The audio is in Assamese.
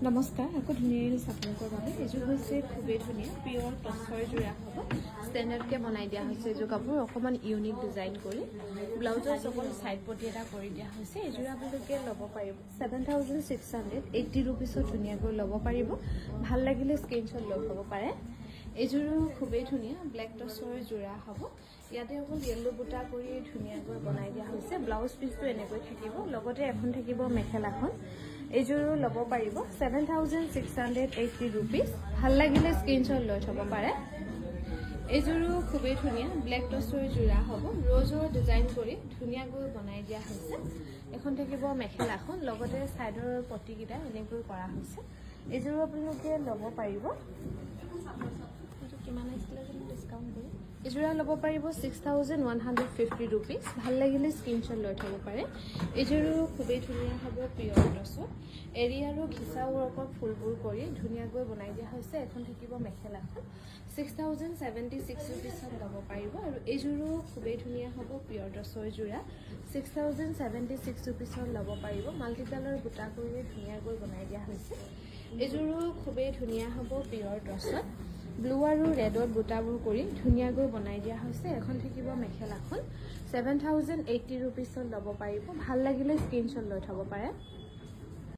নমস্কাৰ, আকৌ ধুনীয়া আহিছে আপোনালোকৰ বাবে। এইযোৰ হৈছে খুবেই ধুনীয়া পিয়ৰ টচৰ যোৰা হ'ব। ষ্টেণ্ডাৰ্ডকৈ বনাই দিয়া হৈছে এইযোৰ কাপোৰ, অকণমান ইউনিক ডিজাইন কৰি। ব্লাউজৰ অকল ছাইড পটি এটা কৰি দিয়া হৈছে। এইযোৰ আপোনালোকে ল'ব পাৰিব 7,680 ৰুপিছত ধুনীয়াকৈ ল'ব পাৰিব। ভাল লাগিলে স্ক্ৰীনশ্বট লৈ থ'ব পাৰে। এইযোৰো খুবেই ধুনীয়া ব্লেক টচৰ যোৰা হ'ব। ইয়াতে অকল য়েল্লো বুটা কৰি ধুনীয়াকৈ বনাই দিয়া হৈছে। ব্লাউজ পিচটো এনেকৈ থাকিব, লগতে এখন থাকিব মেখেলাখন। এইযোৰো ল'ব পাৰিব 7,680 ৰুপিজ। ভাল লাগিলে স্ক্ৰীনশ্বট লৈ থ'ব পাৰে। এইযোৰো খুবেই ধুনীয়া ব্লেক টচৰ যোৰা হ'ব। ৰ'জৰ ডিজাইন কৰি ধুনীয়াকৈ বনাই দিয়া হৈছে। এখন থাকিব মেখেলাখন, লগতে ছাইডৰ পটিকেইটা এনেকৈ কৰা হৈছে। এইযোৰো আপোনালোকে ল'ব পাৰিব। কিমান আহিছিলে জানো ডিছকাউণ্ট কৰি? এইযোৰা ল'ব পাৰিব 6,150 ৰুপিজ। ভাল লাগিলে স্ক্ৰীনশ্বট লৈ থ'ব পাৰে। এইযোৰো খুবেই ধুনীয়া হ'ব পিয়ৰ টচত। এৰী আৰু ঘিচা ৱৰ্কৰ ফুলবোৰ কৰি ধুনীয়াকৈ বনাই দিয়া হৈছে। এখন থাকিব মেখেলাখন 6,076 ৰুপিছত ল'ব পাৰিব। আৰু এইযোৰো খুবেই ধুনীয়া হ'ব পিয়ৰ টচৰ যোৰা 6,076 ৰুপিছত ল'ব পাৰিব। মাল্টিকালাৰ বুটা কৰি ধুনীয়াকৈ বনাই দিয়া হৈছে। এইযোৰো খুবেই ধুনীয়া হ'ব পিয়ৰ টচত। ব্লু আৰু ৰেডত বুটাবোৰ কৰি ধুনীয়াকৈ বনাই দিয়া হৈছে। এখন থাকিব মেখেলাখন 7,080 ৰুপিছত ল'ব পাৰিব। ভাল লাগিলে স্ক্ৰীনশ্বট লৈ থ'ব পাৰে।